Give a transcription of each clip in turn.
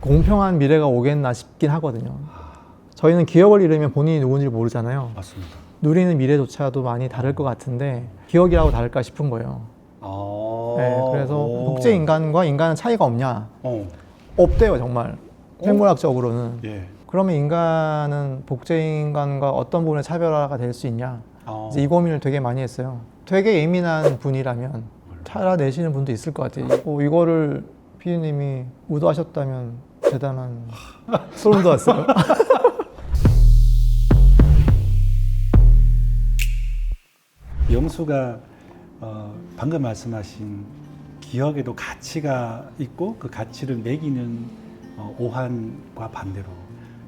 공평한 미래가 오겠나 싶긴 하거든요. 저희는 기억을 잃으면 본인이 누군지 모르잖아요. 맞습니다. 누리는 미래조차도 많이 다를 것 같은데 기억이라고 다를까 싶은 거예요. 네, 그래서 복제 인간과 인간은 차이가 없냐? 없대요, 정말. 생물학적으로는. 예. 그러면 인간은 복제 인간과 어떤 부분에 차별화가 될 수 있냐? 이제 이 고민을 되게 많이 했어요. 되게 예민한 분이라면 찾아내시는 분도 있을 것 같아요. 이거를 피디님이 의도하셨다면 대단한 소름 돋았어요. 영수가 방금 말씀하신 기억에도 가치가 있고 그 가치를 매기는 오한과 반대로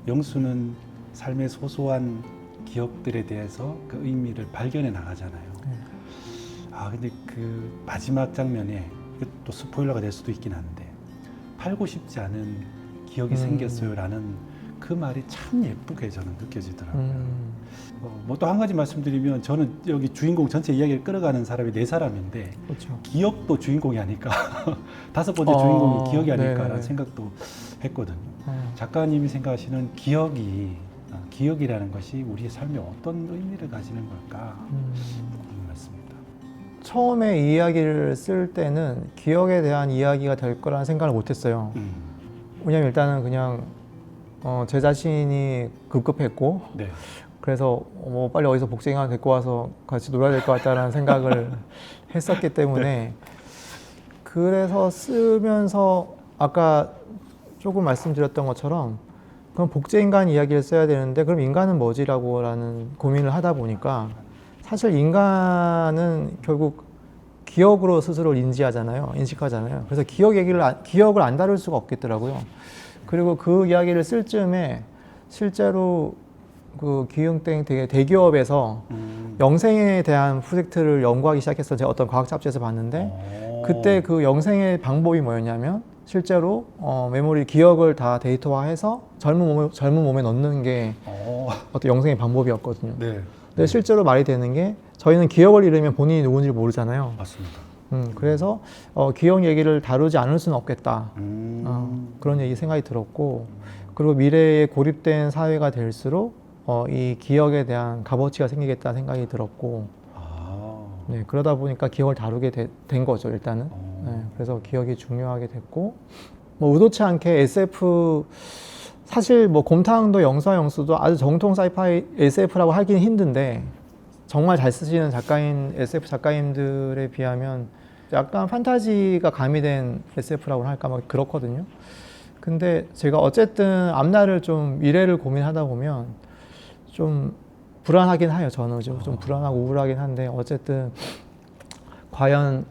영수는 삶의 소소한 기억들에 대해서 그 의미를 발견해 나가잖아요. 근데 그 마지막 장면에 또 스포일러가 될 수도 있긴 한데 팔고 싶지 않은 기억이 생겼어요라는 그 말이 참 예쁘게 저는 느껴지더라고요. 뭐 또 한 가지 말씀드리면 저는 여기 주인공 전체 이야기를 끌어가는 사람이 4사람인데 그렇죠. 기억도 주인공이 아닐까 5번째 주인공이 기억이 아닐까라는 네네네. 생각도 했거든요. 작가님이 생각하시는 기억이라는 것이 우리의 삶에 어떤 의미를 가지는 걸까 궁금했습니다. 처음에 이 이야기를 쓸 때는 기억에 대한 이야기가 될 거라는 생각을 못했어요. 왜냐면 일단은 그냥 제 자신이 급급했고 네. 그래서 뭐 빨리 어디서 복제인간 데리고 와서 같이 놀아야 될 것 같다라는 생각을 했었기 때문에 네. 그래서 쓰면서 아까 조금 말씀드렸던 것처럼 그럼 복제인간 이야기를 써야 되는데 그럼 인간은 뭐지라고라는 고민을 하다 보니까 사실 인간은 결국 기억으로 스스로를 인식하잖아요. 그래서 기억을 안 다룰 수가 없겠더라고요. 그리고 그 이야기를 쓸 즈음에 실제로 그 기흥땡 되게 대기업에서 영생에 대한 프로젝트를 연구하기 시작했어요. 제가 어떤 과학 잡지에서 봤는데 그때 그 영생의 방법이 뭐였냐면 실제로 메모리 기억을 다 데이터화해서 젊은 몸에 넣는 게 어떤 영생의 방법이었거든요. 네. 근데 실제로 말이 되는 게 저희는 기억을 잃으면 본인이 누군지 모르잖아요. 맞습니다. 그래서 기억 얘기를 다루지 않을 수는 없겠다. 그런 생각이 들었고 그리고 미래에 고립된 사회가 될수록 이 기억에 대한 값어치가 생기겠다는 생각이 들었고 네, 그러다 보니까 기억을 다루게 된 거죠, 일단은. 네, 그래서 기억이 중요하게 됐고 뭐 의도치 않게 SF 사실 뭐 곰탕도 영수와 영수도 아주 정통 사이파이 SF라고 하기는 힘든데 정말 잘 쓰시는 SF 작가님들에 비하면 약간 판타지가 가미된 SF라고 할까 막 그렇거든요. 근데 제가 어쨌든 앞날을 좀 미래를 고민하다 보면 좀 불안하긴 해요. 저는 좀 불안하고 우울하긴 한데 어쨌든 과연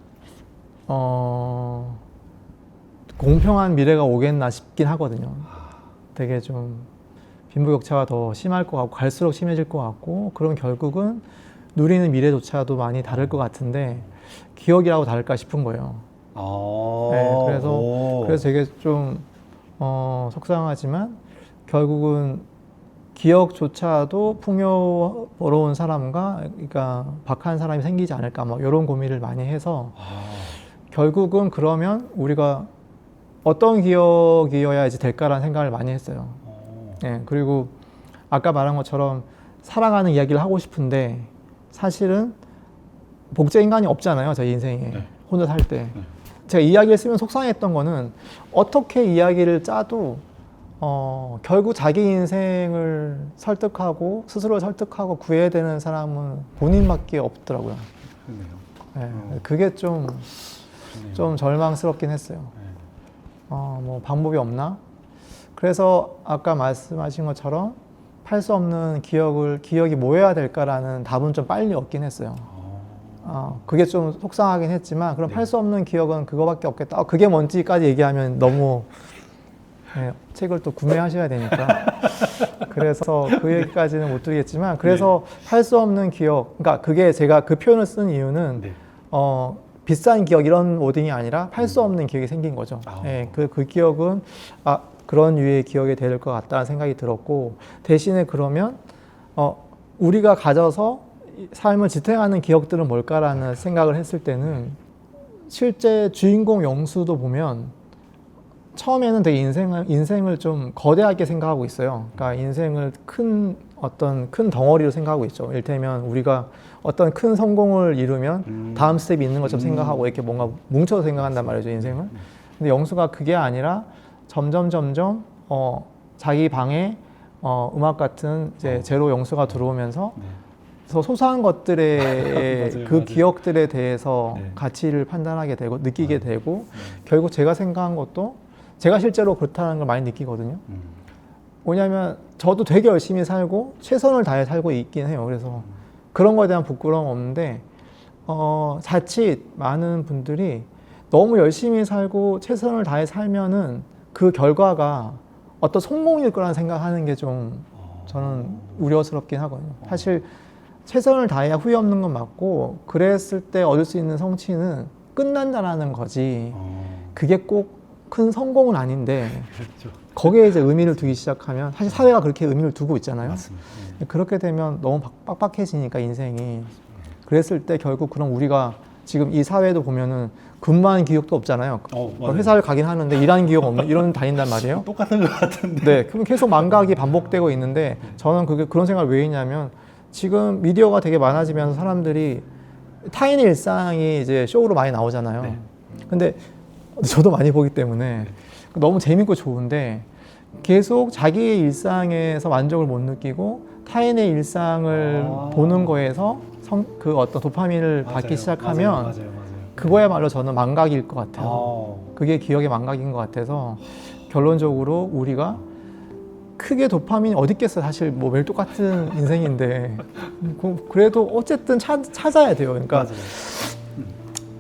공평한 미래가 오겠나 싶긴 하거든요. 되게 좀 빈부격차가 더 심할 것 같고 갈수록 심해질 것 같고 그럼 결국은 누리는 미래조차도 많이 다를 것 같은데 기억이라고 다를까 싶은 거예요. 네, 그래서 되게 좀 속상하지만 결국은 기억조차도 풍요로운 사람과 그러니까 박한 사람이 생기지 않을까 뭐 이런 고민을 많이 해서 결국은 그러면 우리가 어떤 기억이어야 이제 될까라는 생각을 많이 했어요. 네, 그리고 아까 말한 것처럼 살아가는 이야기를 하고 싶은데 사실은 복제 인간이 없잖아요, 저희 인생에. 네. 혼자 살 때. 제가 이야기를 쓰면 속상했던 거는 어떻게 이야기를 짜도 결국 자기 인생을 설득하고 스스로를 설득하고 구해야 되는 사람은 본인밖에 없더라고요. 네, 그게 좀 절망스럽긴 했어요. 뭐 방법이 없나? 그래서 아까 말씀하신 것처럼 팔 수 없는 기억이 뭐여야 될까라는 답은 좀 빨리 얻긴 했어요. 그게 좀 속상하긴 했지만 그럼 팔 수 없는 기억은 그거밖에 없겠다. 그게 뭔지까지 얘기하면 너무 네, 책을 또 구매하셔야 되니까 그래서 그 얘기까지는 못 드리겠지만 그래서 팔 수 없는 기억 그러니까 그게 제가 그 표현을 쓴 이유는 비싼 기억 이런 워딩이 아니라 팔 수 없는 기억이 생긴 거죠. 네, 그 기억은 그런 유의 기억이 될 것 같다는 생각이 들었고 대신에 그러면 우리가 가져서 삶을 지탱하는 기억들은 뭘까라는 생각을 했을 때는 실제 주인공 영수도 보면 처음에는 되게 인생을 좀 거대하게 생각하고 있어요. 그러니까 인생을 어떤 큰 덩어리로 생각하고 있죠. 이를테면 우리가 어떤 큰 성공을 이루면 다음 스텝이 있는 것처럼 생각하고 이렇게 뭔가 뭉쳐서 생각한단 말이죠, 인생을. 근데 영수가 그게 아니라 점점 자기 방에 음악 같은 이제 제로 영수가 들어오면서 그래서 소소한 것들의 맞아요, 그 맞아요. 기억들에 대해서 네. 가치를 판단하게 되고 느끼게 되고 결국 제가 생각한 것도 제가 실제로 그렇다는 걸 많이 느끼거든요. 뭐냐면 저도 되게 열심히 살고 최선을 다해 살고 있긴 해요. 그래서 그런 거에 대한 부끄러움 없는데 자칫 많은 분들이 너무 열심히 살고 최선을 다해 살면은 그 결과가 어떤 성공일 거라는 생각하는 게 좀 저는 우려스럽긴 하거든요. 사실 최선을 다해야 후회 없는 건 맞고 그랬을 때 얻을 수 있는 성취는 끝난다라는 거지 그게 꼭 큰 성공은 아닌데 그렇죠. 거기에 이제 의미를 두기 시작하면 사실 사회가 그렇게 의미를 두고 있잖아요. 맞습니다. 그렇게 되면 너무 빡빡해지니까 인생이 그랬을 때 결국 그럼 우리가 지금 이 사회도 보면은 근무하는 기억도 없잖아요. 맞아요. 회사를 가긴 하는데 일하는 기억 없는 이런 다닌단 말이에요. 똑같은 것 같은데. 네, 그럼 계속 망각이 반복되고 있는데 저는 그런 생각을 왜 했냐면 지금 미디어가 되게 많아지면서 사람들이 타인의 일상이 이제 쇼로 많이 나오잖아요. 네. 근데 저도 많이 보기 때문에 너무 재밌고 좋은데 계속 자기의 일상에서 만족을 못 느끼고 타인의 일상을 보는 거에서 그 어떤 도파민을 받기 시작하면 맞아요. 그거야말로 저는 망각일 것 같아요. 아, 그게 기억의 망각인 것 같아서 결론적으로 우리가 크게 도파민이 어디 있겠어요. 사실 뭐 매일 똑같은 인생인데 그래도 어쨌든 찾아야 돼요. 그러니까 맞아요.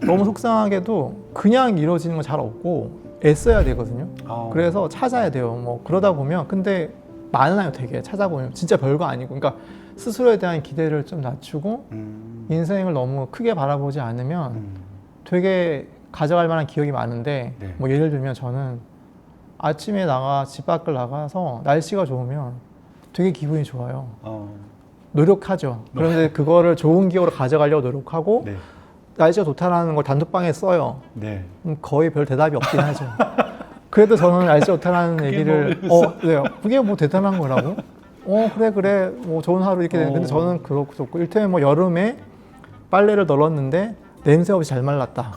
너무 속상하게도 그냥 이루어지는 건 잘 없고 애써야 되거든요. 그래서 찾아야 돼요. 뭐 그러다 보면 근데 많아요. 되게 찾아보면 진짜 별거 아니고 그러니까 스스로에 대한 기대를 좀 낮추고 인생을 너무 크게 바라보지 않으면 되게 가져갈 만한 기억이 많은데 네. 뭐 예를 들면 저는 아침에 집 밖을 나가서 날씨가 좋으면 되게 기분이 좋아요. 노력하죠. 그런데 그거를 좋은 기억으로 가져가려고 노력하고 네. 날씨가 좋다라는 걸 단톡방에 써요. 네. 거의 별 대답이 없긴 하죠. 그래도 저는 날씨 좋다라는 얘기를 네, 그게 뭐 대단한 거라고? 그래 뭐 좋은 하루 이렇게 되는데 근데 저는 그렇고 일테면 뭐 여름에 빨래를 널었는데 냄새 없이 잘 말랐다.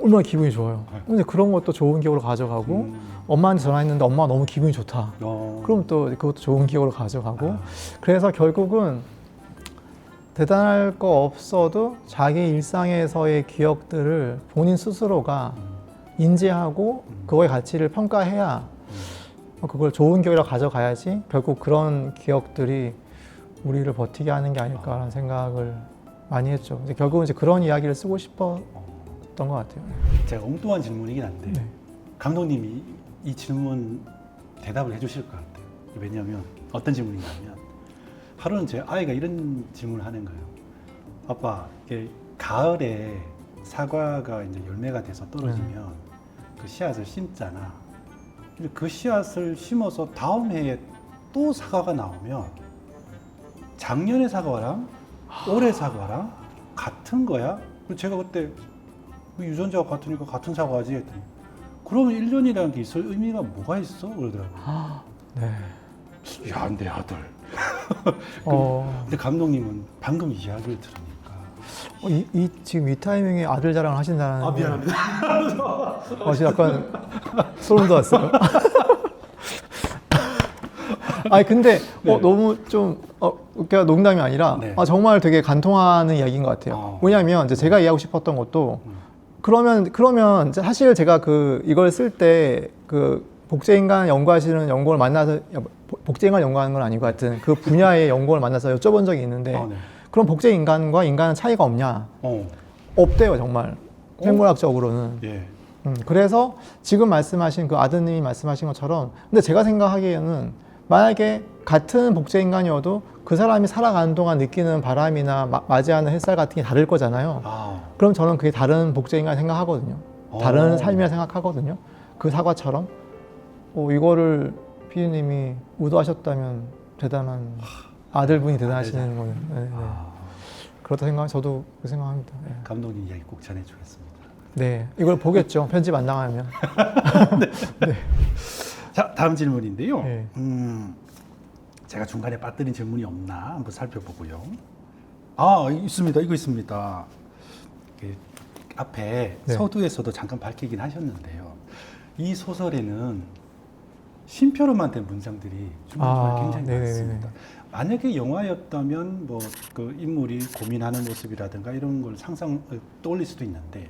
얼마나 기분이 좋아요. 근데 그런 것도 좋은 기억으로 가져가고 엄마한테 전화했는데 엄마가 너무 기분이 좋다. 그럼 또 그것도 좋은 기억으로 가져가고 그래서 결국은 대단할 거 없어도 자기 일상에서의 기억들을 본인 스스로가 인지하고 그거의 가치를 평가해야 그걸 좋은 기억이라고 가져가야지 결국 그런 기억들이 우리를 버티게 하는 게 아닐까라는 생각을 많이 했죠. 이제 결국은 이제 그런 이야기를 쓰고 싶었던 것 같아요. 제가 엉뚱한 질문이긴 한데 네. 감독님이 이 질문 대답을 해주실 것 같아요. 왜냐하면 어떤 질문이냐면 하루는 제 아이가 이런 질문을 하는 거예요. 아빠, 이게 가을에 사과가 이제 열매가 돼서 떨어지면 그 씨앗을 심잖아. 근데 그 씨앗을 심어서 다음 해에 또 사과가 나오면 작년의 사과랑 올해 사과랑 같은 거야? 그리고 제가 그때 유전자가 같으니까 같은 사과지 했더니 그러면 1년이라는 게 있을 의미가 뭐가 있어? 그러더라고요. 네. 야, 내 아들. 근데 감독님은 방금 이야기를 들으니까 지금 이 타이밍에 아들 자랑을 하신다는 미안합니다. 지금 약간 소름 돋았어요. 아니 근데 네. 너무 좀 그러니까 농담이 아니라 네. 정말 되게 간통하는 이야기인 것 같아요. 왜냐하면 이제 제가 이해하고 싶었던 것도 그러면 사실 제가 이걸 쓸 때 복제인간 연구하시는 연구원을 만나서 복제인간 연구하는 건 아니고 하여튼 그 분야의 연구원을 만나서 여쭤본 적이 있는데 네. 그럼 복제인간과 인간은 차이가 없냐? 없대요 정말 생물학적으로는. 예. 그래서 지금 말씀하신 그 아드님이 말씀하신 것처럼 근데 제가 생각하기에는 만약에 같은 복제인간이어도 그 사람이 살아가는 동안 느끼는 바람이나 맞이하는 햇살 같은 게 다를 거잖아요. 그럼 저는 그게 다른 복제인간 생각하거든요. 다른 삶이라 생각하거든요. 그 사과처럼 이거를 피디님이 의도하셨다면 대단한 아들분이 대단하시는 거예요. 네. 그렇다 저도 그 생각합니다. 네. 감독님 이야기 꼭 전해주겠습니다. 네, 이걸 보겠죠. 편집 안 나가면. 자, 다음 질문인데요. 네. 제가 중간에 빠뜨린 질문이 없나 한번 살펴보고요. 아, 있습니다. 이거 있습니다. 그 앞에 네. 서두에서도 잠깐 밝히긴 하셨는데요. 이 소설에는 쉼표로만 된 문장들이 중간중간 굉장히 네네네네. 많습니다. 만약에 영화였다면 뭐 그 인물이 고민하는 모습이라든가 이런 걸 떠올릴 수도 있는데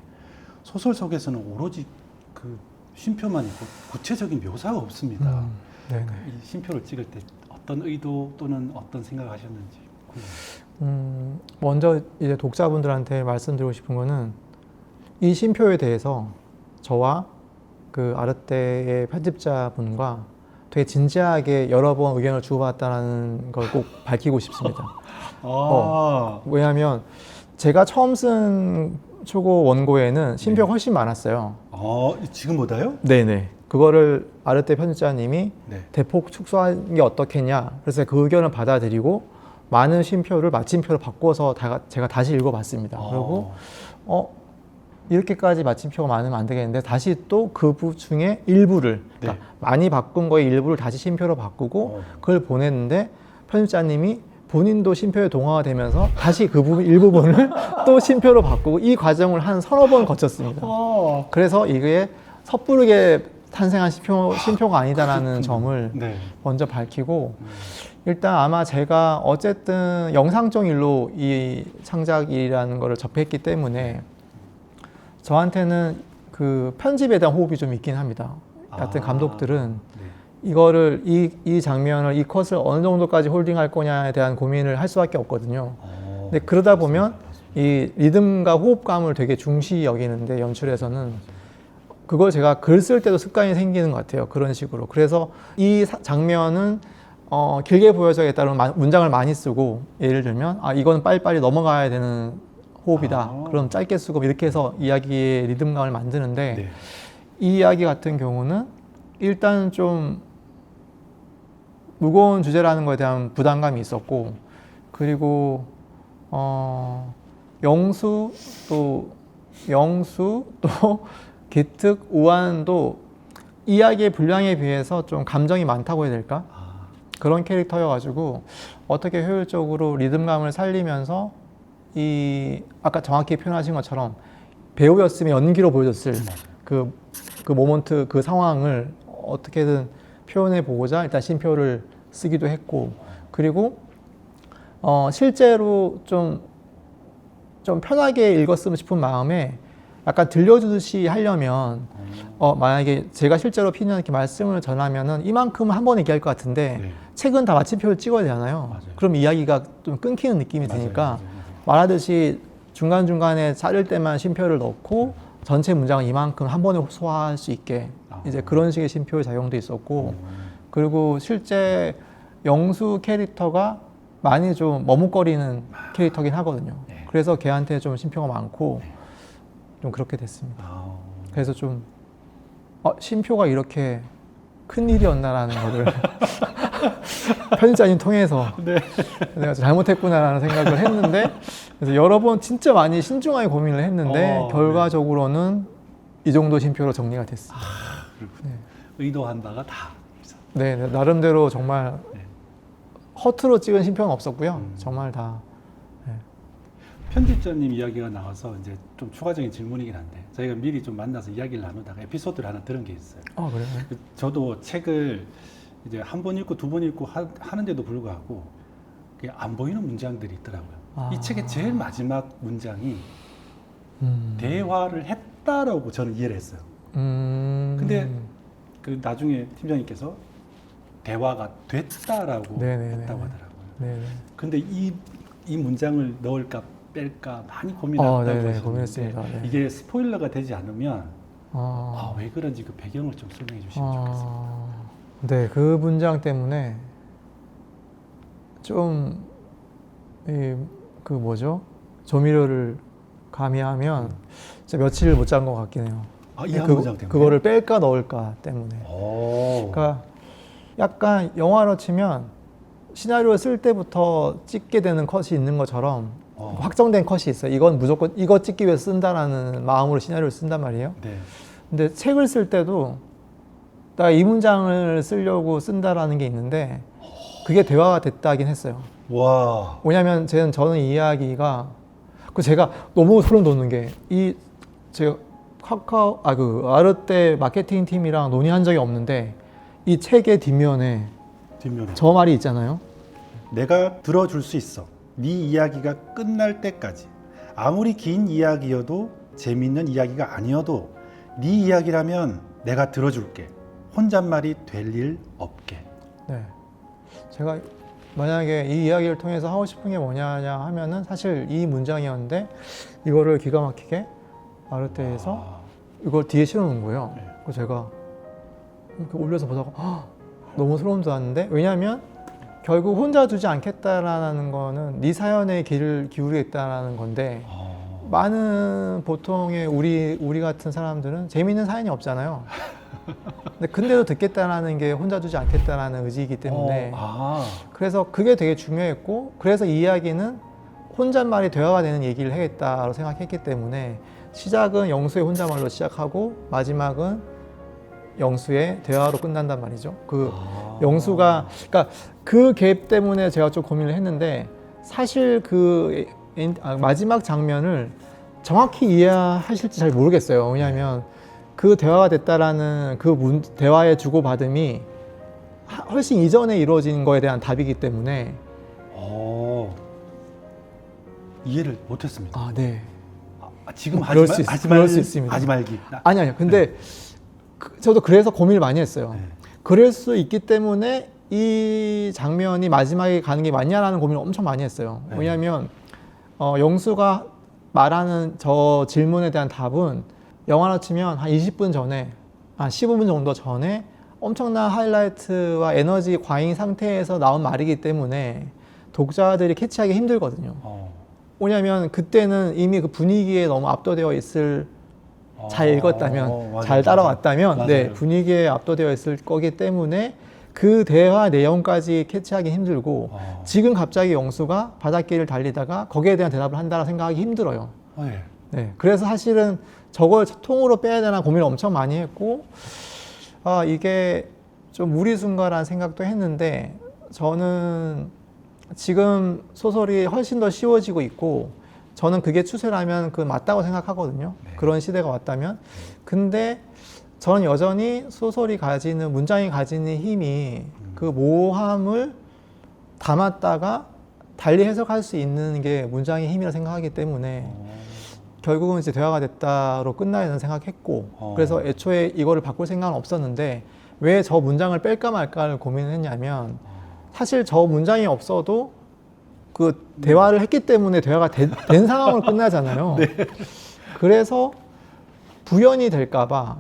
소설 속에서는 오로지 그 쉼표만 있고 구체적인 묘사가 없습니다. 네네. 이 쉼표를 찍을 때 어떤 의도 또는 어떤 생각을 하셨는지 궁금해요. 먼저 이제 독자분들한테 말씀드리고 싶은 거는 이 쉼표에 대해서 저와 그 아르떼의 편집자분과 되게 진지하게 여러 번 의견을 주고받았다는 걸 꼭 밝히고 싶습니다. 왜냐하면 제가 처음 쓴 초고 원고에는 쉼표가 훨씬 많았어요. 지금보다요? 네네. 그거를 아르떼 편집자님이 네. 대폭 축소한 게 어떻겠냐. 그래서 그 의견을 받아들이고 많은 쉼표를 마침표로 바꿔서 제가 다시 읽어봤습니다. 그리고 이렇게까지 마침표가 많으면 안 되겠는데 다시 또 그 중에 일부를 그러니까 많이 바꾼 거의 일부를 다시 쉼표로 바꾸고 그걸 보냈는데 편집자님이 본인도 쉼표에 동화가 되면서 다시 그 부분 일부분을 또 쉼표로 바꾸고 이 과정을 한 서너 번 거쳤습니다. 그래서 이게 섣부르게 탄생한 쉼표가 아니다라는 점을 네. 먼저 밝히고 일단 아마 제가 어쨌든 영상적 일로 이 창작이라는 거를 접했기 때문에 저한테는 그 편집에 대한 호흡이 좀 있긴 합니다. 같은 감독들은 이거를 이 장면을 이 컷을 어느 정도까지 홀딩할 거냐에 대한 고민을 할 수밖에 없거든요. 근데 그러다 보면 이 리듬과 호흡감을 되게 중시 여기는데 연출에서는 그걸 제가 글 쓸 때도 습관이 생기는 것 같아요. 그런 식으로. 그래서 이 장면은 길게 보여줘야겠다는 문장을 많이 쓰고 예를 들면 이건 빨리빨리 넘어가야 되는 호흡이다. 그럼 짧게 쓰고 이렇게 해서 이야기의 리듬감을 만드는데 이 이야기 같은 경우는 일단 좀 무거운 주제라는 것에 대한 부담감이 있었고 그리고 영수 또 기특, 우환도 이야기의 분량에 비해서 좀 감정이 많다고 해야 될까? 그런 캐릭터여가지고 어떻게 효율적으로 리듬감을 살리면서 아까 정확히 표현하신 것처럼 배우였으면 연기로 보여줬을 그 모먼트, 그 상황을 어떻게든 표현해 보고자 일단 쉼표를 쓰기도 했고 그리고 실제로 좀 편하게 읽었으면 싶은 마음에 약간 들려주듯이 하려면 만약에 제가 실제로 피디님께 말씀을 전하면은 이만큼은 한 번에 얘기할 것 같은데 책은 다 마침표를 찍어야 되잖아요. 그럼 이야기가 좀 끊기는 느낌이 드니까 말하듯이 중간중간에 자를 때만 쉼표를 넣고 전체 문장을 이만큼 한 번에 소화할 수 있게 이제 그런 식의 쉼표의 작용도 있었고 그리고 실제 영수 캐릭터가 많이 좀 머뭇거리는 캐릭터긴 하거든요. 그래서 걔한테 좀 쉼표가 많고 좀 그렇게 됐습니다. 그래서 좀 쉼표가 이렇게 큰 일이었나라는 거를 편집자님 통해서 내가 잘못했구나라는 생각을 했는데 그래서 여러 번 진짜 많이 신중하게 고민을 했는데 결과적으로는 이 정도 쉼표로 정리가 됐습니다. 의도한 바가 다. 네, 나름대로 정말 허투루 찍은 쉼표는 없었고요. 정말 다. 편집자님 이야기가 나와서 이제 좀 추가적인 질문이긴 한데 저희가 미리 좀 만나서 이야기를 나누다가 에피소드를 하나 들은 게 있어요. 그래요? 저도 책을 이제 한 번 읽고 두 번 읽고 하는데도 불구하고 안 보이는 문장들이 있더라고요. 이 책의 제일 마지막 문장이 대화를 했다라고 저는 이해를 했어요. 근데 그 나중에 팀장님께서 대화가 됐다라고 했다고 하더라고요. 근데 이 문장을 넣을까 뺄까 많이 고민하다고 고민했습니다. 이게 스포일러가 되지 않으면 왜 그런지 그 배경을 좀 설명해 주시면 좋겠습니다. 네, 그 문장 때문에 좀 조미료를 가미하면 진짜 며칠 못 잔 것 같긴 해요. 이 한 문장 때문에? 그거를 뺄까 넣을까 때문에. 그러니까 약간 영화로 치면 시나리오 쓸 때부터 찍게 되는 컷이 있는 것처럼 확정된 컷이 있어요. 이건 무조건 이거 찍기 위해서 쓴다라는 마음으로 시나리오를 쓴단 말이에요. 네. 근데 책을 쓸 때도 나 이 문장을 쓰려고 쓴다라는 게 있는데 그게 대화가 됐다긴 했어요. 와. 왜냐하면 저는 이 이야기가 제가 너무 소름 돋는 게 제가 그 아르떼 마케팅 팀이랑 논의한 적이 없는데 이 책의 뒷면에 저 말이 있잖아요. 내가 들어줄 수 있어. 네 이야기가 끝날 때까지. 아무리 긴 이야기여도 재밌는 이야기가 아니어도 네 이야기라면 내가 들어줄게. 혼잣말이 될 일 없게. 네. 제가 만약에 이 이야기를 통해서 하고 싶은 게 뭐냐 하면은 사실 이 문장이었는데 이거를 기가 막히게 아르테에서 이걸 뒤에 실어놓은 거예요. 네. 그래서 제가 이렇게 올려서 보다가 너무 소름 돋았는데 왜냐하면 결국 혼자 두지 않겠다라는 거는 네 사연에 귀를 기울이겠다라는 건데 많은 보통의 우리 같은 사람들은 재미있는 사연이 없잖아요. 근데도 듣겠다라는 게 혼자 두지 않겠다라는 의지이기 때문에 그래서 그게 되게 중요했고 그래서 이 이야기는 혼잣말이 대화가 되는 얘기를 하겠다고 생각했기 때문에 시작은 영수의 혼잣말로 시작하고 마지막은 영수의 대화로 끝난단 말이죠. 영수가 그러니까 그 갭 때문에 제가 좀 고민을 했는데 사실 마지막 장면을 정확히 이해하실지 잘 모르겠어요. 왜냐하면 그 대화가 됐다라는 대화의 주고받음이 훨씬 이전에 이루어진 거에 대한 답이기 때문에 이해를 못했습니다. 네. 지금 그럴 수 있습니다. 하지 말기. 아니요. 근데 저도 그래서 고민을 많이 했어요. 네. 그럴 수 있기 때문에 이 장면이 마지막에 가는 게 맞냐라는 고민을 엄청 많이 했어요. 네. 왜냐하면 영수가 말하는 저 질문에 대한 답은 영화로 치면 한 20분 전에, 한 15분 정도 전에 엄청난 하이라이트와 에너지 과잉 상태에서 나온 말이기 때문에 독자들이 캐치하기 힘들거든요. 왜냐하면 그때는 이미 그 분위기에 너무 압도되어 있을 잘 읽었다면, 잘 따라왔다면, 네, 분위기에 압도되어 있을 거기 때문에 그 대화 내용까지 캐치하기 힘들고 지금 갑자기 영수가 바닷길을 달리다가 거기에 대한 대답을 한다고 생각하기 힘들어요. 네, 그래서 사실은 저걸 통으로 빼야 되나 고민을 엄청 많이 했고 이게 좀 무리순가라는 생각도 했는데 저는 지금 소설이 훨씬 더 쉬워지고 있고 저는 그게 추세라면 맞다고 생각하거든요. 네. 그런 시대가 왔다면. 근데 저는 여전히 소설이 가지는 문장이 가지는 힘이 그 모호함을 담았다가 달리 해석할 수 있는 게 문장의 힘이라 생각하기 때문에 결국은 이제 대화가 됐다로 끝나야 된다고 생각했고 그래서 애초에 이거를 바꿀 생각은 없었는데 왜 저 문장을 뺄까 말까를 고민을 했냐면 사실 저 문장이 없어도 그 대화를 했기 때문에 대화가 된 상황으로 끝나잖아요. 네. 그래서 부연이 될까봐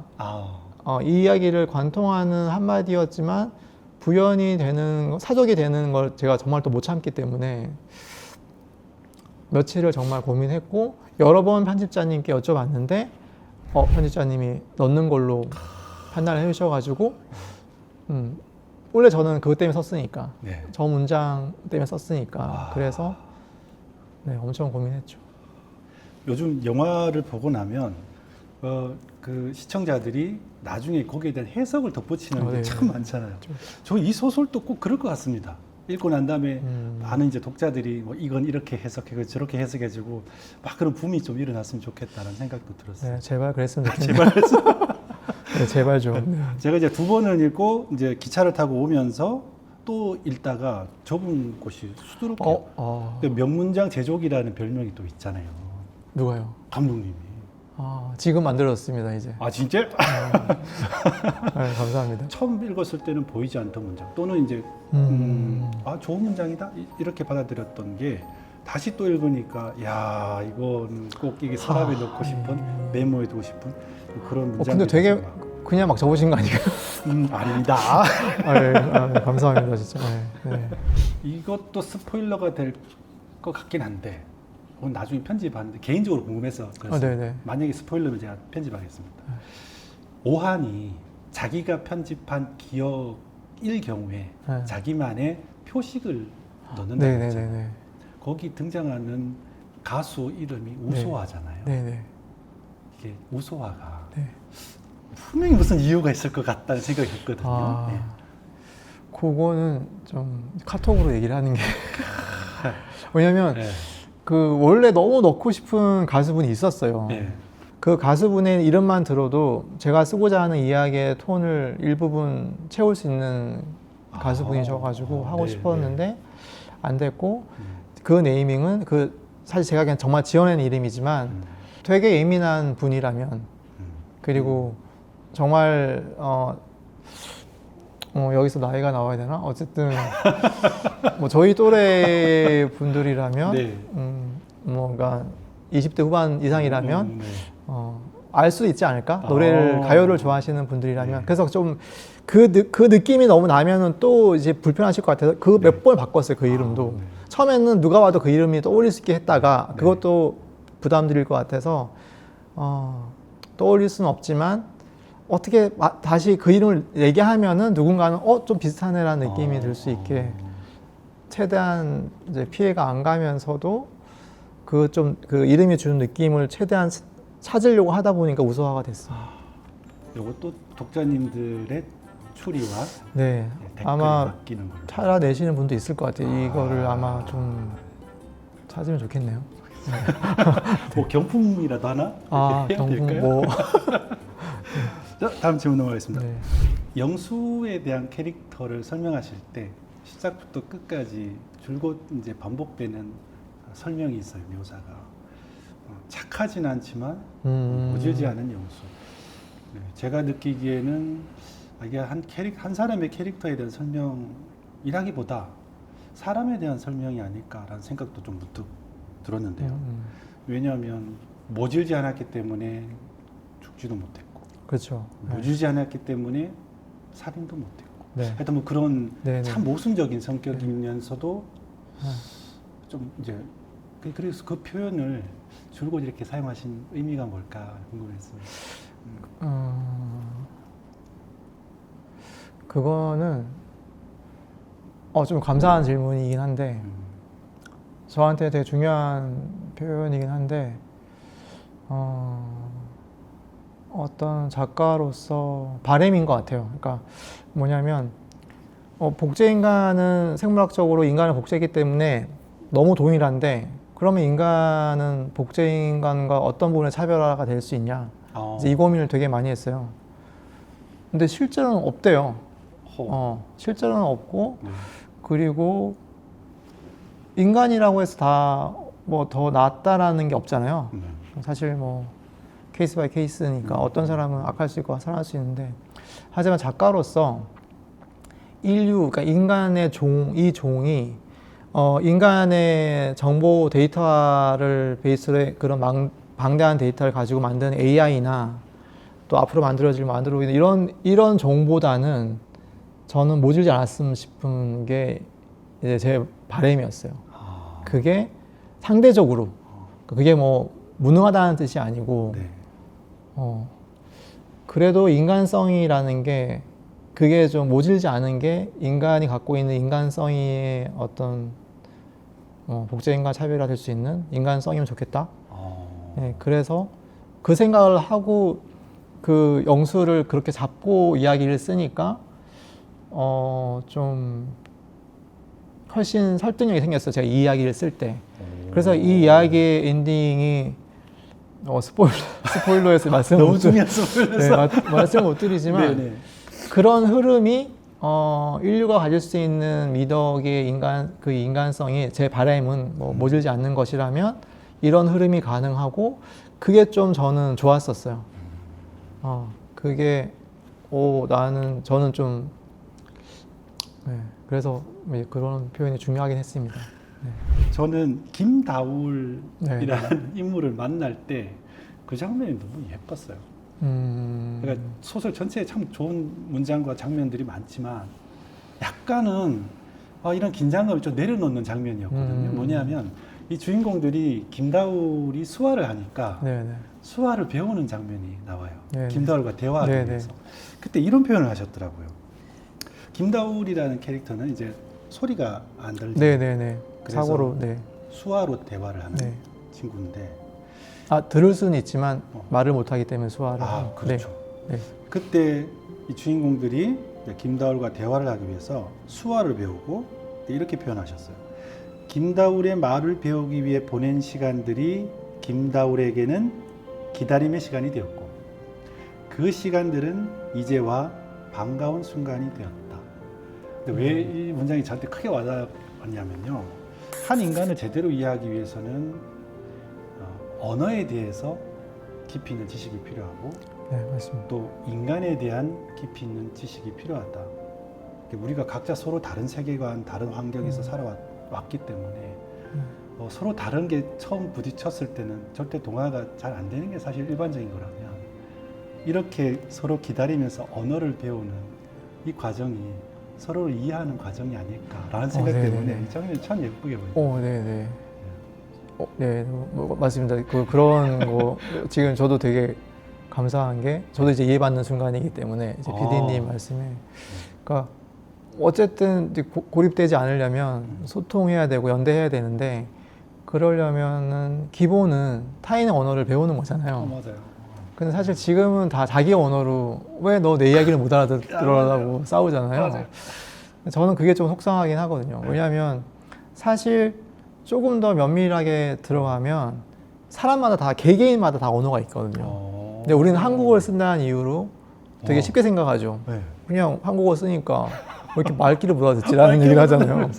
이 이야기를 관통하는 한마디였지만 부연이 되는 사족이 되는 걸 제가 정말 또 못 참기 때문에 며칠을 정말 고민했고 여러 번 편집자님께 여쭤봤는데 편집자님이 넣는 걸로 판단을 해주셔가지고 원래 저는 그것 때문에 썼으니까 네. 저 문장 때문에 썼으니까 그래서 네, 엄청 고민했죠. 요즘 영화를 보고 나면 그 시청자들이 나중에 거기에 대한 해석을 덧붙이는 게 참 많잖아요. 저 이 소설도 꼭 그럴 것 같습니다. 읽고 난 다음에 많은 이제 독자들이 뭐 이건 이렇게 해석해고 저렇게 해석해주고 막 그런 붐이 좀 일어났으면 좋겠다는 생각도 들었어요. 네, 제발 그랬으면 좋겠네요. 네, 제발 좀. 네. 제가 이제 2번을 읽고 이제 기차를 타고 오면서 또 읽다가 좁은 곳이 수두룩해요. 명문장 제조기라는 별명이 또 있잖아요. 누가요? 감독님이. 지금 만들어졌습니다 이제. 진짜? 네, 감사합니다. 처음 읽었을 때는 보이지 않던 문장 또는 이제 좋은 문장이다 이렇게 받아들였던 게 다시 또 읽으니까 야 이건 꼭 이게 서랍에 넣고 싶은 메모해 두고 싶은 그런 문장. 근데 되게 그냥 막 적으신 거 아니에요? 아닙니다. 감사합니다 진짜. 네. 이것도 스포일러가 될 것 같긴 한데 나중에 편집하는데 개인적으로 궁금해서 그랬어요. 만약에 스포일러면 제가 편집하겠습니다. 오한이 자기가 편집한 기억일 경우에 자기만의 표식을 넣는다고 했잖아요. 거기 등장하는 가수 이름이 우소화잖아요. 네네. 이게 우소화가 네. 분명히 무슨 이유가 있을 것 같다는 생각이 했거든요. 아, 네. 그거는 좀 카톡으로 얘기를 하는 게 왜냐면 네. 그 원래 너무 넣고 싶은 가수분이 있었어요. 네. 그 가수분의 이름만 들어도 제가 쓰고자 하는 이야기의 톤을 일부분 채울 수 있는 가수분이셔가지고 하고 네, 싶었는데 안 됐고 그 네이밍은 그 사실 제가 그냥 정말 지어낸 이름이지만 되게 예민한 분이라면 그리고 정말 여기서 나이가 나와야 되나? 어쨌든 뭐 저희 또래 분들이라면 네. 뭔가 20대 후반 이상이라면 네. 알 수 있지 않을까? 노래를 가요를 좋아하시는 분들이라면 네. 그래서 좀 그 느낌이 너무 나면은 또 이제 불편하실 것 같아서 그 몇 번 바꿨어요 그 이름도 네. 처음에는 누가 와도 그 이름이 떠올릴 수 있게 했다가 네. 그것도 부담드릴 것 같아서 떠올릴 수는 없지만 어떻게 다시 그 이름을 얘기하면은 누군가는 좀 비슷하네라는 느낌이 들 수 있게 최대한 이제 피해가 안 가면서도 그 이름이 주는 느낌을 최대한 찾으려고 하다 보니까 우소화가 됐어요. 이것도 독자님들의 추리와 네, 댓글을 아마 맡기는 걸로. 찾아내시는 분도 있을 것 같아요. 이거를 아마 좀 찾으면 좋겠네요. 뭐 경품이라도 하나 해야 경품 될까요? 뭐. 자, 다음 질문 넘어가겠습니다. 네. 영수에 대한 캐릭터를 설명하실 때 시작부터 끝까지 줄곧 이제 반복되는 설명이 있어요. 묘사가 착하진 않지만 모질지 않은 영수. 네, 제가 느끼기에는 이게 한 사람의 캐릭터에 대한 설명이라기보다 사람에 대한 설명이 아닐까라는 생각도 좀 문득 들었는데요. 왜냐하면 모질지 않았기 때문에 죽지도 못했고, 그렇죠. 모질지 않았기 때문에 살인도 못했고, 네. 하여튼 뭐 그런 네, 참 모순적인 성격이면서도 좀 이제 그래서 그 표현을 줄곧 이렇게 사용하신 의미가 뭘까 궁금했습니다. 그거는 좀 감사한 질문이긴 한데 저한테 되게 중요한 표현이긴 한데 어떤 작가로서 바람인 것 같아요. 그러니까 뭐냐면 복제인간은 생물학적으로 인간은 복제이기 때문에 너무 동일한데 그러면 인간은 복제인간과 어떤 부분에 차별화가 될 수 있냐 이제 이 고민을 되게 많이 했어요. 근데 실제로는 없대요. 실제로는 없고 그리고 인간이라고 해서 다 뭐 더 낫다라는 게 없잖아요. 사실 뭐 케이스 바이 케이스니까 어떤 사람은 악할 수 있고 선할 수 있는데 하지만 작가로서 그러니까 인간의 이 종이 인간의 정보 데이터를 베이스로 그런 방대한 데이터를 가지고 만든 AI나 또 앞으로 만들어지고 있는 이런 종보다는 저는 모질지 않았으면 싶은 게 이제 제 바람이었어요. 그게 상대적으로 그게 뭐 무능하다는 뜻이 아니고 네. 그래도 인간성이라는 게 그게 좀 모질지 않은 게 인간이 갖고 있는 인간성의 어떤 복제인간 차별화 될 수 있는 인간성이면 좋겠다. 네, 그래서 그 생각을 하고 그 영수를 그렇게 잡고 이야기를 쓰니까 좀 훨씬 설득력이 생겼어요. 제가 이 이야기를 쓸 때. 그래서 이 이야기의 엔딩이 스포일러에서 말씀을 너무 중요한 스포일러에서 말씀을 못 드리지만 네네. 그런 흐름이 인류가 가질 수 있는 미덕의 인간성이 제 바람은 뭐 모질지 않는 것이라면 이런 흐름이 가능하고 그게 좀 저는 좋았었어요. 그게 저는 좀 그래서 그런 표현이 중요하긴 했습니다. 네. 저는 김다울이라는 네. 인물을 만날 때 그 장면이 너무 예뻤어요. 그러니까 소설 전체에 참 좋은 문장과 장면들이 많지만 약간은 이런 긴장감을 좀 내려놓는 장면이었거든요. 뭐냐면 이 주인공들이 김다울이 수화를 하니까 네네. 수화를 배우는 장면이 나와요. 네네. 김다울과 대화하기 네네. 위해서. 그때 이런 표현을 하셨더라고요. 김다울이라는 캐릭터는 이제 소리가 안 들리죠. 네네네. 그래서 사고로 네. 수화로 대화를 하는 네. 친구인데 들을 수는 있지만 어. 말을 못하기 때문에 수화를. 그렇죠. 네. 그때 이 주인공들이 김다울과 대화를 하기 위해서 수화를 배우고 이렇게 표현하셨어요. 김다울의 말을 배우기 위해 보낸 시간들이 김다울에게는 기다림의 시간이 되었고 그 시간들은 이제와 반가운 순간이 되었다. 근데 왜 이 문장이 저한테 크게 와닿았냐면요. 한 인간을 제대로 이해하기 위해서는 언어에 대해서 깊이 있는 지식이 필요하고 네, 맞습니다. 또 인간에 대한 깊이 있는 지식이 필요하다. 우리가 각자 서로 다른 세계관, 다른 환경에서 살아왔기 때문에 서로 다른 게 처음 부딪혔을 때는 절대 동화가 잘 안 되는 게 사실 일반적인 거라면 이렇게 서로 기다리면서 언어를 배우는 이 과정이 서로를 이해하는 과정이 아닐까라는 생각 때문에 이 장면이 참 예쁘게 보여요. 네네. 네, 맞습니다. 그런 거 지금 저도 되게 감사한 게 저도 이제 이해받는 순간이기 때문에 이제 PD님 말씀에 그러니까 어쨌든 이제 고립되지 않으려면 소통해야 되고 연대해야 되는데 그러려면은 기본은 타인의 언어를 배우는 거잖아요. 맞아요. 근데 사실 지금은 다 자기 언어로 왜 너 내 이야기를 못 알아들으라고 싸우잖아요. 맞아요. 저는 그게 좀 속상하긴 하거든요. 왜냐하면 사실 조금 더 면밀하게 들어가면 사람마다 다 개개인마다 다 언어가 있거든요. 근데 우리는 한국어를 쓴다는 이유로 되게 쉽게 생각하죠. 네. 그냥 한국어 쓰니까 왜 이렇게 말귀를 못 알아듣지라는 얘기를 하잖아요.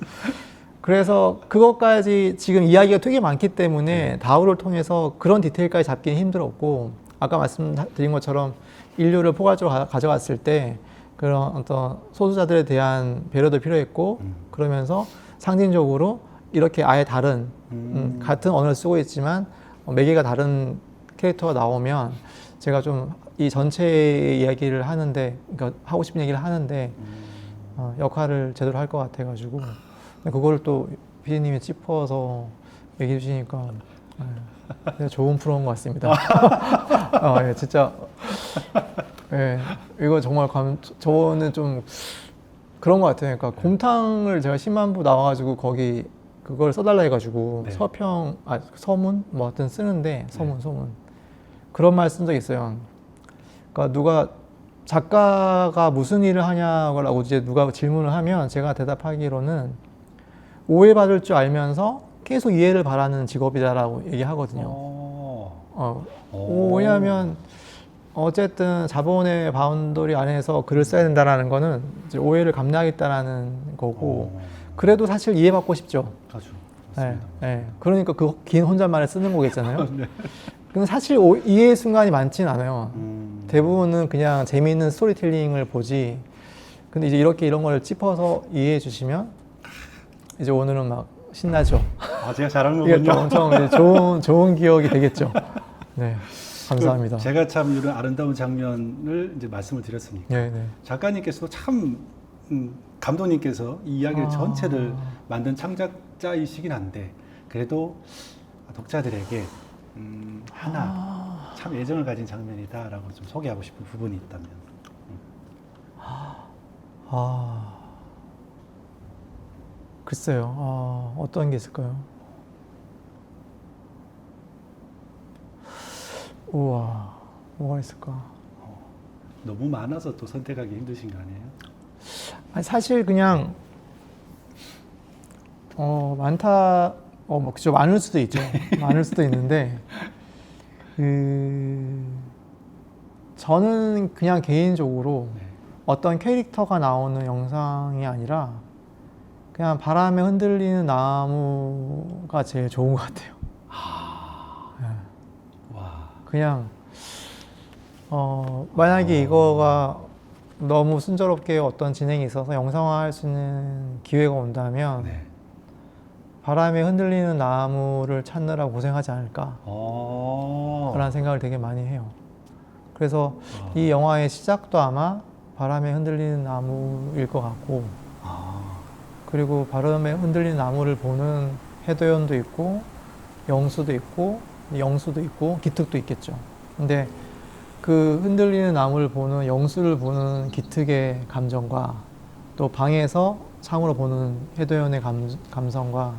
그래서 그것까지 지금 이야기가 되게 많기 때문에 다우를 통해서 그런 디테일까지 잡기는 힘들었고 아까 말씀드린 것처럼 인류를 포괄적으로 가져갔을 때 그런 어떤 소수자들에 대한 배려도 필요했고 그러면서 상징적으로 이렇게 아예 다른 같은 언어를 쓰고 있지만 매개가 다른 캐릭터가 나오면 제가 좀 이 전체의 이야기를 하는데 그러니까 하고 싶은 얘기를 하는데 역할을 제대로 할 것 같아가지고 그거를 또 PD님이 짚어서 얘기해 주시니까 좋은 프로인 것 같습니다. 예, 진짜 예, 이거 정말 저는 좀 그런 것 같아요. 그러니까 곰탕을 제가 10만 부 나와가지고 거기 그걸 써달라 해가지고 네. 서문 뭐 하여튼 쓰는데 소문 그런 말 쓴 적 있어요. 그러니까 누가 작가가 무슨 일을 하냐고 이제 누가 질문을 하면 제가 대답하기로는 오해받을 줄 알면서 계속 이해를 바라는 직업이다라고 얘기하거든요. 왜냐하면 어쨌든 자본의 바운더리 안에서 글을 써야 된다라는 거는 이제 오해를 감내하겠다라는 거고 그래도 사실 이해받고 싶죠. 아주 네, 맞습니다. 네. 그러니까 그 긴 혼잣말을 쓰는 거겠잖아요. 네. 근데 사실 이해의 순간이 많지는 않아요. 대부분은 그냥 재미있는 스토리텔링을 보지. 근데 이제 이런 걸 짚어서 이해해 주시면 이제 오늘은 막 신나죠. 제가 잘한 이게 또 거군요. 엄청 이제 좋은 기억이 되겠죠. 네, 감사합니다. 제가 참 이런 아름다운 장면을 이제 말씀을 드렸으니까 네, 네. 작가님께서도 참 감독님께서 이 이야기를 전체를 만든 창작자이시긴 한데 그래도 독자들에게 하나 참 애정을 가진 장면이다라고 좀 소개하고 싶은 부분이 있다면. 글쎄요. 어떤 게 있을까요? 우와, 뭐가 있을까? 너무 많아서 또 선택하기 힘드신 거 아니에요? 아니, 사실 그냥 많다. 뭐 그죠, 많을 수도 있죠. 많을 수도 있는데 저는 그냥 개인적으로 어떤 캐릭터가 나오는 영상이 아니라 그냥 바람에 흔들리는 나무가 제일 좋은 것 같아요. 네. 와. 그냥 만약에 이거가 너무 순조롭게 어떤 진행이 있어서 영상화할 수 있는 기회가 온다면 네. 바람에 흔들리는 나무를 찾느라 고생하지 않을까 라는 생각을 되게 많이 해요. 그래서 이 영화의 시작도 아마 바람에 흔들리는 나무일 것 같고 그리고 바람에 흔들리는 나무를 보는 해도연도 있고 영수도 있고 기특도 있겠죠. 근데 그 흔들리는 나무를 보는 영수를 보는 기특의 감정과 또 방에서 창으로 보는 해도연의 감정과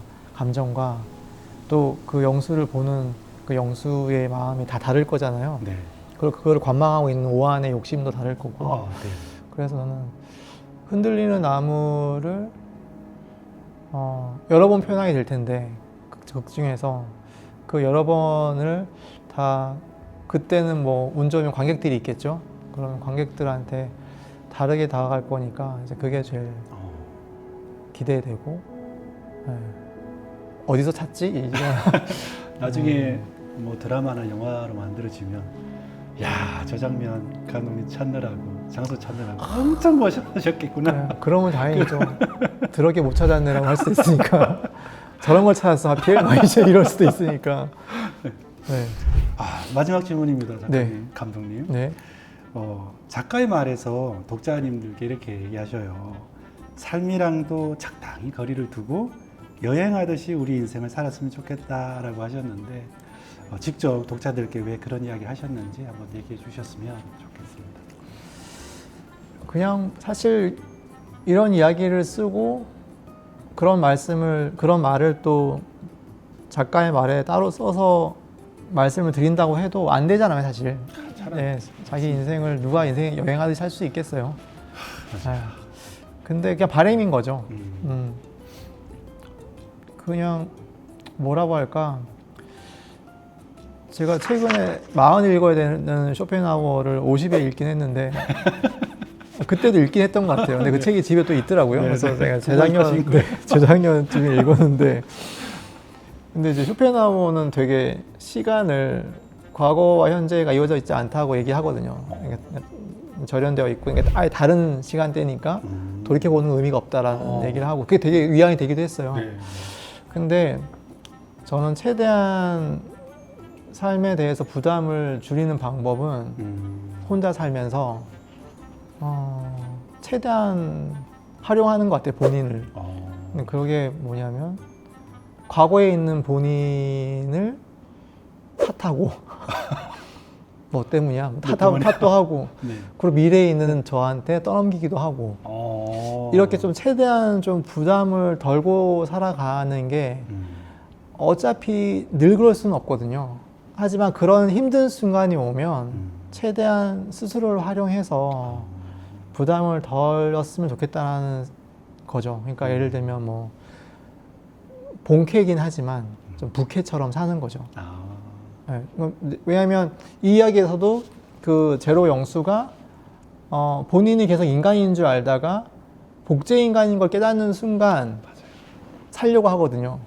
또 그 영수를 보는 그 영수의 마음이 다 다를 거잖아요. 네. 그리고 그걸 관망하고 있는 오한의 욕심도 다를 거고. 네. 그래서 저는 흔들리는 나무를 여러 번 표현하게 될 텐데 극 중에서 그 여러 번을 다 그때는 뭐 운 좋으면 관객들이 있겠죠. 그러면 관객들한테 다르게 다가갈 거니까 이제 그게 제일 기대되고. 네. 어디서 찾지? 이거. 나중에 뭐 드라마나 영화로 만들어지면 야, 저 장면 감독님 찾느라고 장소 찾느라고 엄청 고생하셨겠구나. 네, 그러면 다행이죠. 더럽게 못 찾았네라고 할 수도 있으니까. 저런 걸 찾았어 하필 막 이제 이럴 수도 있으니까. 네. 마지막 질문입니다, 작가님, 네. 감독님. 네. 작가의 말에서 독자님들께 이렇게 얘기하셔요. 삶이랑도 적당히 거리를 두고 여행하듯이 우리 인생을 살았으면 좋겠다라고 하셨는데 직접 독자들께 왜 그런 이야기 하셨는지 한번 얘기해 주셨으면 좋겠습니다. 그냥 사실 이런 이야기를 쓰고 그런 말을 또 작가의 말에 따로 써서 말씀을 드린다고 해도 안 되잖아요, 사실. 네, 자기 인생을 누가 인생 여행하듯이 살 수 있겠어요. 근데 그냥 바람인 거죠. 그냥 뭐라고 할까? 제가 최근에 40 읽어야 되는 쇼펜하우어를 50에 읽긴 했는데 그때도 읽긴 했던 것 같아요. 근데 그 책이 집에 또 있더라고요. 그래서 제가 재작년쯤에 읽었는데 근데 이제 쇼펜하우어는 되게 시간을 과거와 현재가 이어져 있지 않다고 얘기하거든요. 그러니까 절연되어 있고 그러니까 아예 다른 시간대니까 돌이켜보는 의미가 없다라는 얘기를 하고 그게 되게 위안이 되기도 했어요. 네. 근데 저는 최대한 삶에 대해서 부담을 줄이는 방법은 혼자 살면서 최대한 활용하는 것 같아요, 본인을. 근데 그게 뭐냐면 과거에 있는 본인을 탓하고 뭐 때문이야? 탓도 하고 네. 그리고 미래에 있는 저한테 떠넘기기도 하고 이렇게 좀 최대한 좀 부담을 덜고 살아가는 게 어차피 늘 그럴 수는 없거든요. 하지만 그런 힘든 순간이 오면 최대한 스스로를 활용해서 부담을 덜었으면 좋겠다는 거죠. 그러니까 예를 들면 뭐 본캐긴 하지만 좀 부캐처럼 사는 거죠. 네. 왜냐하면 이 이야기에서도 그 제로 영수가 본인이 계속 인간인 줄 알다가 복제 인간인 걸 깨닫는 순간 살려고 하거든요.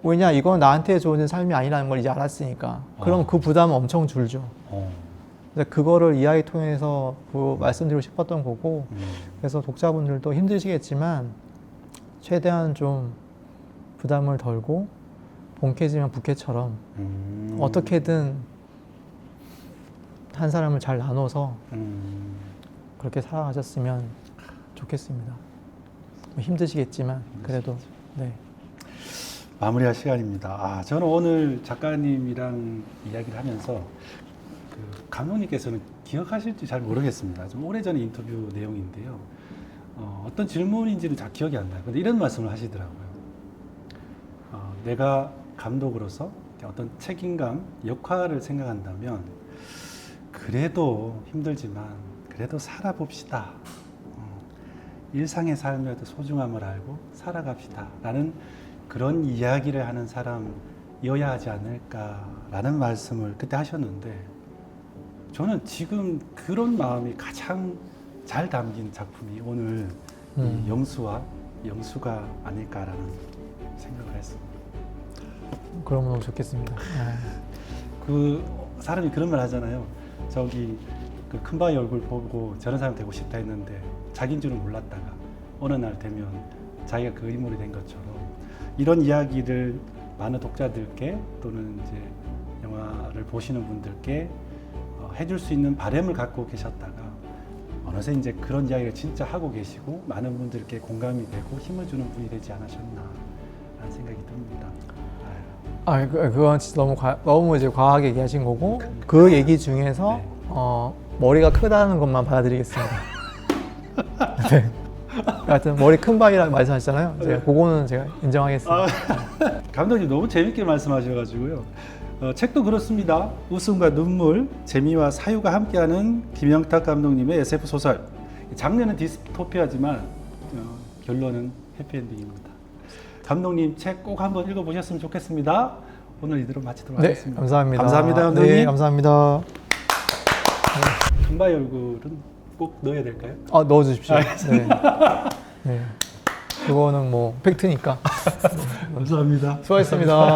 왜냐 이건 나한테 좋은 삶이 아니라는 걸 이제 알았으니까. 그럼 그 부담은 엄청 줄죠. 그거를 이야기 통해서 말씀드리고 싶었던 거고 그래서 독자분들도 힘드시겠지만 최대한 좀 부담을 덜고 본캐지만 부캐처럼 어떻게든 한 사람을 잘 나눠서 그렇게 살아가셨으면 좋겠습니다. 힘드시겠지만 그래도 네. 마무리할 시간입니다. 저는 오늘 작가님이랑 이야기를 하면서 그 감독님께서는 기억하실지 잘 모르겠습니다. 좀 오래전에 인터뷰 내용인데요. 어떤 질문인지는 잘 기억이 안 나요. 근데 이런 말씀을 하시더라고요. 내가 감독으로서 어떤 책임감, 역할을 생각한다면 그래도 힘들지만 그래도 살아봅시다. 일상의 삶에도 소중함을 알고 살아갑시다. 라는 그런 이야기를 하는 사람이어야 하지 않을까라는 말씀을 그때 하셨는데 저는 지금 그런 마음이 가장 잘 담긴 작품이 오늘 이 영수가 아닐까라는 생각을 했습니다. 그러면 너무 좋겠습니다. 그 사람이 그런 말 하잖아요. 저기 그 큰바위 얼굴 보고 저런 사람 되고 싶다 했는데 자기인 줄은 몰랐다가 어느 날 되면 자기가 그 인물이 된 것처럼 이런 이야기를 많은 독자들께 또는 이제 영화를 보시는 분들께 해줄 수 있는 바람을 갖고 계셨다가 어느새 이제 그런 이야기를 진짜 하고 계시고 많은 분들께 공감이 되고 힘을 주는 분이 되지 않으셨나 라는 생각이 듭니다. 그건 진짜 너무 이제 과하게 얘기하신 거고 그 얘기 중에서 머리가 크다는 것만 받아들이겠습니다. 네. 하여튼 머리 큰 바위라고 말씀하셨잖아요. 제가 그거는 제가 인정하겠습니다. 감독님 너무 재밌게 말씀하셔가지고요. 책도 그렇습니다. 웃음과 눈물, 재미와 사유가 함께하는 김영탁 감독님의 SF 소설. 장르는 디스토피아지만 결론은 해피엔딩입니다. 감독님 책 꼭 한번 읽어보셨으면 좋겠습니다. 오늘 이대로 마치도록 네, 하겠습니다. 감사합니다. 감사합니다, 감독님. 네, 감사합니다. 금바이 얼굴은 꼭 넣어야 될까요? 넣어주십시오. 네. 네. 그거는 뭐 팩트니까. 감사합니다. 수고하셨습니다.